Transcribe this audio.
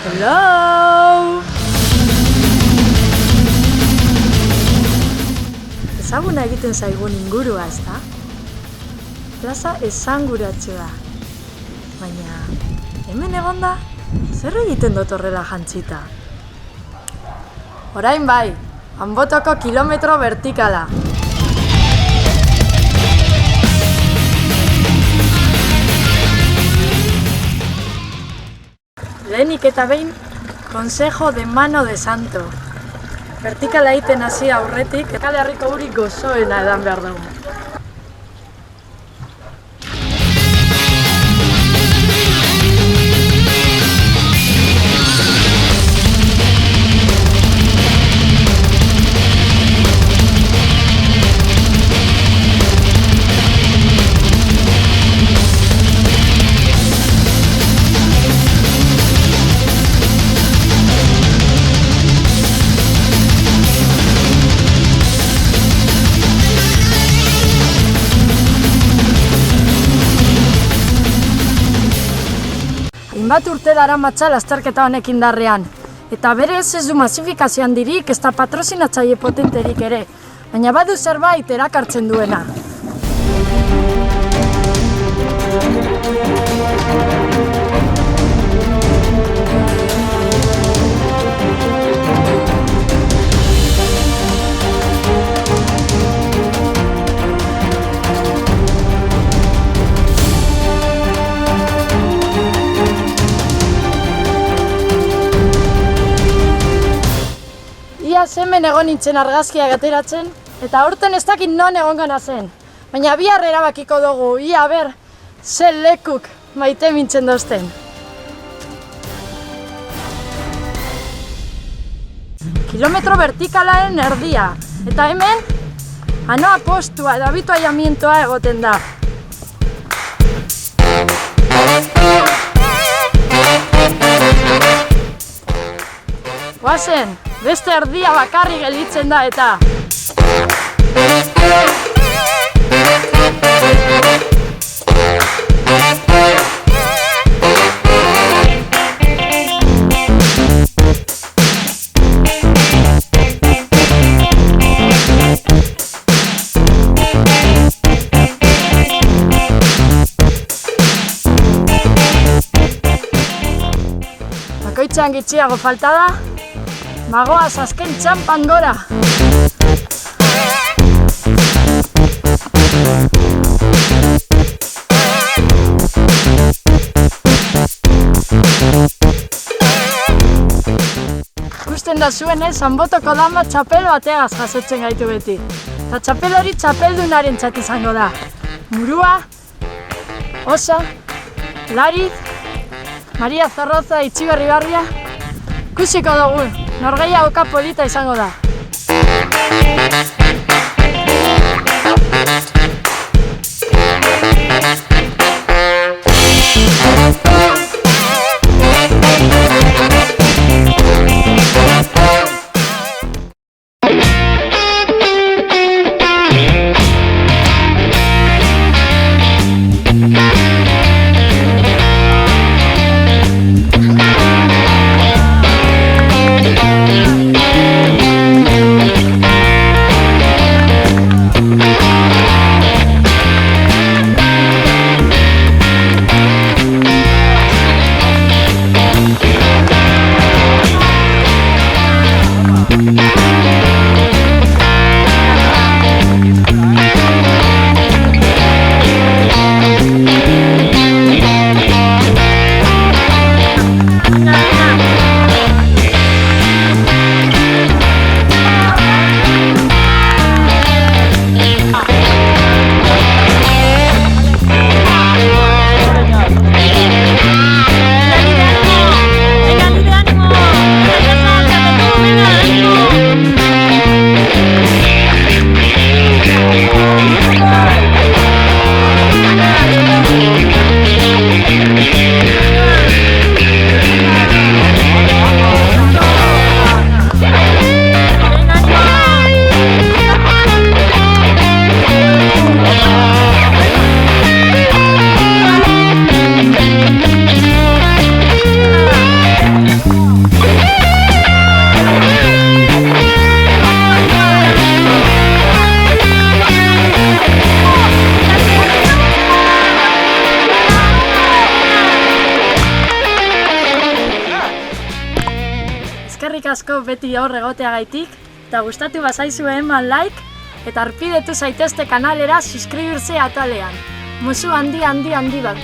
Hello! Ezaguna egiten zaigun ingurua, ezta? Plaza esanguratsua. Baina, hemen egonda, zer egiten dut horrela jantzita? Orain bai, Anbotoko kilometro vertikala. Lehenik eta behin, Consejo de Mano de Santo. Vertikala egiten hasi aurretik, Euskal Herriko uri gozoena edan behar dugu. Hainbat urte daramatza lasterketa honek indarrean. Eta berez ez du masifikazio handirik, ez da patrozinatzaile potenterik ere. Baina badu zerbait erakartzen duena. Iaz hemen egon nintzen argazkiak ateratzen, eta aurten ez dakit non egon zen. Baina bihar erabakiko dugu, ia ber, ze lekuk maite mintzen dozten. Kilometro vertikalaren erdia, eta hemen, anoa postua edo habituallamientoa egoten da. Guazen! Beste erdia bakarri gelditzen da eta. Bakoitzean gitxiago falta da. Magoaz azken txampan gora! Ikusten da zuenez, Anbotoko dama txapel bategaz jasotzen gaitu beti. Eta txapel hori txapeldunaren txat izango da. Murua, Osa, Lariz, Maria Zorroza Itxiberribarria. Ikusiko dugu, norgehiagoka polita izango da. eskerrik asko beti hor egoteagaitik, eta gustatu bazaizu eman like, eta arpidetu zaitezte kanalera suskribirse atalean. Musu handi bat.